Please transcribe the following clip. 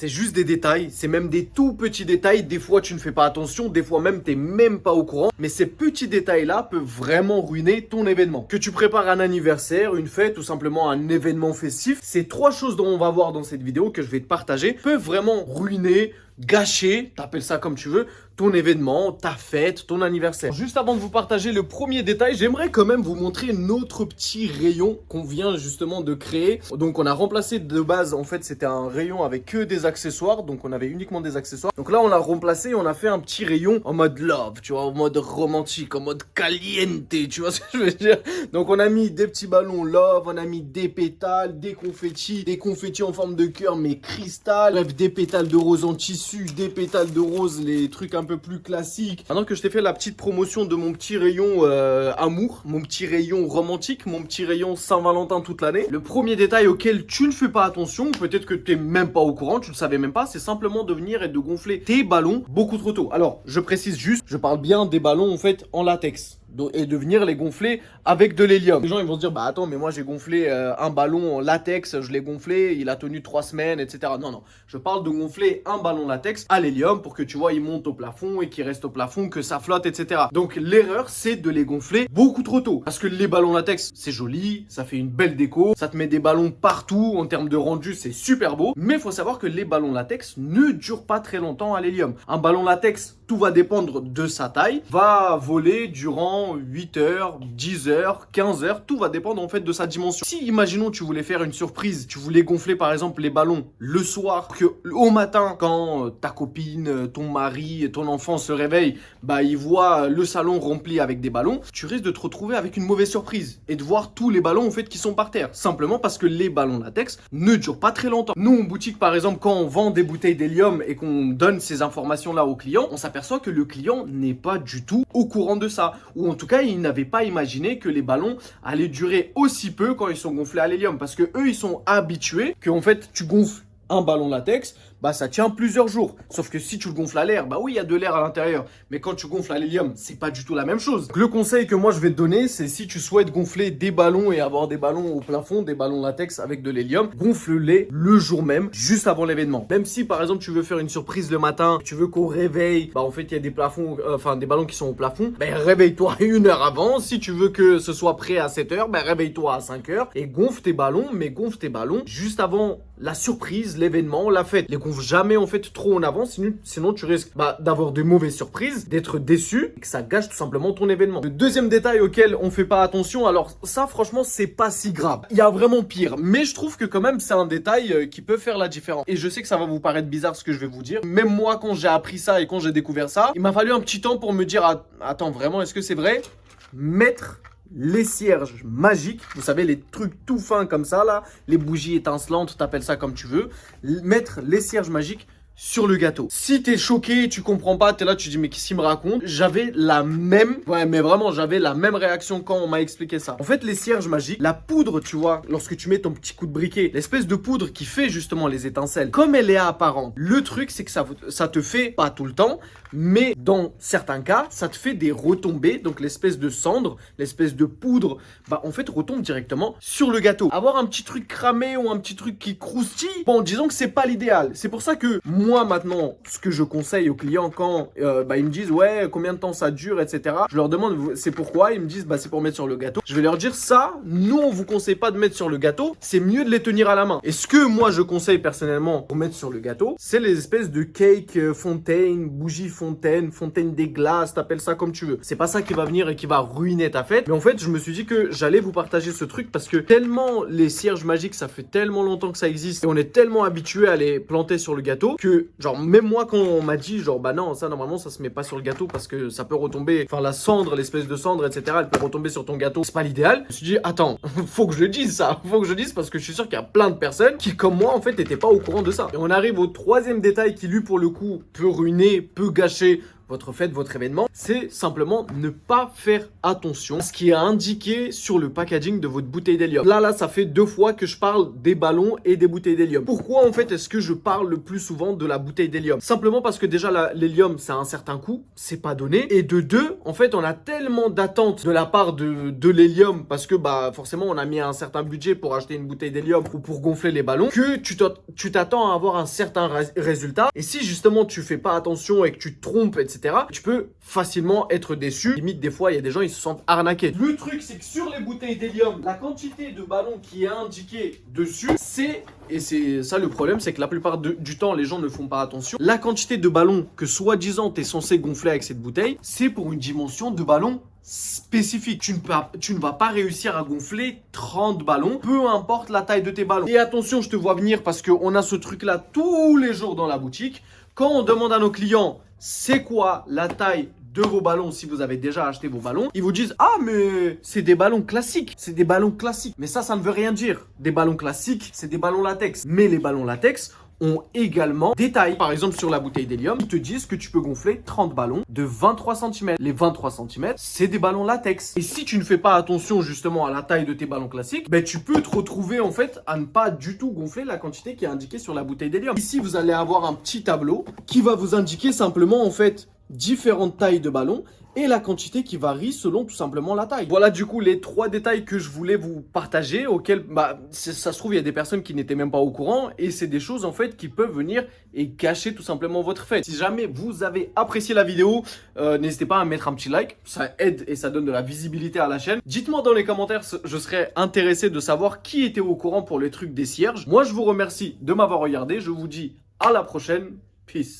C'est juste des détails, c'est même des tout petits détails. Des fois, tu ne fais pas attention, des fois même, tu n'es même pas au courant. Mais ces petits détails-là peuvent vraiment ruiner ton événement. Que tu prépares un anniversaire, une fête ou simplement un événement festif, ces trois choses dont on va voir dans cette vidéo que je vais te partager peuvent vraiment ruiner, gâcher, t'appelles ça comme tu veux, ton événement, ta fête, ton anniversaire. Juste avant de vous partager le premier détail, j'aimerais quand même vous montrer notre petit rayon qu'on vient justement de créer. Donc on a remplacé de base, en fait c'était un rayon avec que des accessoires, donc on avait uniquement des accessoires. Donc là on l'a remplacé et on a fait un petit rayon en mode love, tu vois, en mode romantique, en mode caliente, tu vois ce que je veux dire. Donc on a mis des petits ballons love, on a mis des pétales, des confettis en forme de cœur mais cristal, bref des pétales de rose en tissu, des pétales de rose, les trucs un peu plus classiques. Maintenant que je t'ai fait la petite promotion de mon petit rayon amour, mon petit rayon romantique, mon petit rayon Saint-Valentin toute l'année, le premier détail auquel tu ne fais pas attention, peut-être que tu n'es même pas au courant, tu ne le savais même pas, c'est simplement de venir et de gonfler tes ballons beaucoup trop tôt. Alors, je précise juste, je parle bien des ballons en fait en latex. Et de venir les gonfler avec de l'hélium. Les gens ils vont se dire bah attends mais moi j'ai gonflé un ballon en latex, je l'ai gonflé, il a tenu 3 semaines etc. Non, je parle de gonfler un ballon latex à l'hélium pour que tu vois il monte au plafond et qu'il reste au plafond, que ça flotte etc. Donc l'erreur c'est de les gonfler beaucoup trop tôt. Parce que les ballons latex c'est joli, ça fait une belle déco, ça te met des ballons partout, en termes de rendu c'est super beau. Mais il faut savoir que les ballons latex ne durent pas très longtemps à l'hélium. Un ballon latex, tout va dépendre de sa taille, va voler durant 8 heures, 10 heures, 15 heures, tout va dépendre en fait de sa dimension. Si imaginons tu voulais faire une surprise, tu voulais gonfler par exemple les ballons le soir, que au matin quand ta copine, ton mari, ton enfant se réveille, bah il voit le salon rempli avec des ballons, tu risques de te retrouver avec une mauvaise surprise et de voir tous les ballons en fait qui sont par terre, simplement parce que les ballons latex ne durent pas très longtemps. Nous en boutique par exemple quand on vend des bouteilles d'hélium et qu'on donne ces informations là au client, on s'aperçoit que le client n'est pas du tout au courant de ça, ou en tout cas il n'avait pas imaginé que les ballons allaient durer aussi peu quand ils sont gonflés à l'hélium, parce que eux ils sont habitués que en fait tu gonfles un ballon latex, bah ça tient plusieurs jours. Sauf que si tu le gonfles à l'air, bah oui, il y a de l'air à l'intérieur. Mais quand tu gonfles à l'hélium, c'est pas du tout la même chose. Donc, le conseil que moi je vais te donner, c'est si tu souhaites gonfler des ballons et avoir des ballons au plafond, des ballons latex avec de l'hélium, gonfle-les le jour même, juste avant l'événement. Même si par exemple tu veux faire une surprise le matin, tu veux qu'on réveille, bah en fait il y a des plafonds, des ballons qui sont au plafond, bah réveille-toi 1 heure avant. Si tu veux que ce soit prêt à 7 heures, bah réveille-toi à 5 heures et gonfle tes ballons, mais gonfle tes ballons juste avant la surprise, l'événement, la fête. Les gonfle jamais en fait trop en avance, sinon tu risques d'avoir de mauvaises surprises, d'être déçu et que ça gâche tout simplement ton événement. Le deuxième détail auquel on fait pas attention, alors ça franchement c'est pas si grave. Il y a vraiment pire, mais je trouve que quand même c'est un détail qui peut faire la différence. Et je sais que ça va vous paraître bizarre ce que je vais vous dire. Même moi quand j'ai appris ça et quand j'ai découvert ça, il m'a fallu un petit temps pour me dire attends vraiment est-ce que c'est vrai? Mettre les cierges magiques, vous savez les trucs tout fins comme ça là, les bougies étincelantes, t'appelles ça comme tu veux, mettre les cierges magiques sur le gâteau. Si t'es choqué, tu comprends pas, t'es là, tu dis mais qu'est-ce qu'il me raconte? J'avais la même, mais vraiment j'avais la même réaction quand on m'a expliqué ça. En fait les cierges magiques, la poudre tu vois, lorsque tu mets ton petit coup de briquet, l'espèce de poudre qui fait justement les étincelles, comme elle est apparente, le truc c'est que ça te fait, pas tout le temps, mais dans certains cas, ça te fait des retombées, donc l'espèce de cendre, l'espèce de poudre, bah en fait retombe directement sur le gâteau. Avoir un petit truc cramé ou un petit truc qui croustille, bon disons que c'est pas l'idéal. C'est pour ça que moi maintenant, ce que je conseille aux clients quand ils me disent ouais combien de temps ça dure etc. Je leur demande c'est pourquoi, ils me disent bah c'est pour mettre sur le gâteau. Je vais leur dire ça, nous on vous conseille pas de mettre sur le gâteau, c'est mieux de les tenir à la main. Et ce que moi je conseille personnellement pour mettre sur le gâteau, c'est les espèces de cake fontaine, bougie fontaine des glaces, t'appelles ça comme tu veux. C'est pas ça qui va venir et qui va ruiner ta fête. Mais en fait je me suis dit que j'allais vous partager ce truc parce que tellement les cierges magiques ça fait tellement longtemps que ça existe et on est tellement habitué à les planter sur le gâteau que genre même moi quand on m'a dit genre bah non ça normalement ça se met pas sur le gâteau parce que ça peut retomber, enfin la cendre, l'espèce de cendre etc elle peut retomber sur ton gâteau, c'est pas l'idéal. Je me suis dit attends faut que je le dise ça, faut que je le dise parce que je suis sûr qu'il y a plein de personnes qui comme moi en fait n'étaient pas au courant de ça. Et on arrive au troisième détail qui lui pour le coup peut ruiner, peut gâcher votre fête, votre événement, c'est simplement ne pas faire attention à ce qui est indiqué sur le packaging de votre bouteille d'hélium. Là, ça fait 2 fois que je parle des ballons et des bouteilles d'hélium. Pourquoi en fait est-ce que je parle le plus souvent de la bouteille d'hélium? Simplement parce que déjà l'hélium, ça a un certain coût, c'est pas donné. Et de deux, en fait, on a tellement d'attentes de la part de l'hélium parce que bah forcément on a mis un certain budget pour acheter une bouteille d'hélium ou pour gonfler les ballons que tu t'attends à avoir un certain résultat. Et si justement tu fais pas attention et que tu te trompes, etc., tu peux facilement être déçu. Limite, des fois, il y a des gens, ils se sentent arnaqués. Le truc, c'est que sur les bouteilles d'hélium, la quantité de ballons qui est indiquée dessus, et c'est ça le problème, c'est que la plupart du temps, les gens ne font pas attention. La quantité de ballons que soi-disant tu es censé gonfler avec cette bouteille, c'est pour une dimension de ballon spécifique. Tu ne vas pas réussir à gonfler 30 ballons, peu importe la taille de tes ballons. Et attention, je te vois venir parce qu'on a ce truc-là tous les jours dans la boutique. Quand on demande à nos clients, c'est quoi la taille de vos ballons si vous avez déjà acheté vos ballons, ils vous disent « Ah, mais c'est des ballons classiques. C'est des ballons classiques. » Mais ça ne veut rien dire. Des ballons classiques, c'est des ballons latex. Mais les ballons latex ont également des tailles. Par exemple, sur la bouteille d'hélium, ils te disent que tu peux gonfler 30 ballons de 23 cm. Les 23 cm, c'est des ballons latex. Et si tu ne fais pas attention justement à la taille de tes ballons classiques, ben, tu peux te retrouver en fait à ne pas du tout gonfler la quantité qui est indiquée sur la bouteille d'hélium. Ici, vous allez avoir un petit tableau qui va vous indiquer simplement en fait différentes tailles de ballons et la quantité qui varie selon tout simplement la taille. Voilà du coup les 3 détails que je voulais vous partager, auxquels ça se trouve il y a des personnes qui n'étaient même pas au courant et c'est des choses en fait qui peuvent venir et gâcher tout simplement votre fête. Si jamais vous avez apprécié la vidéo, n'hésitez pas à mettre un petit like, ça aide et ça donne de la visibilité à la chaîne. Dites-moi dans les commentaires, je serais intéressé de savoir qui était au courant pour les trucs des cierges. Moi je vous remercie de m'avoir regardé, je vous dis à la prochaine, peace.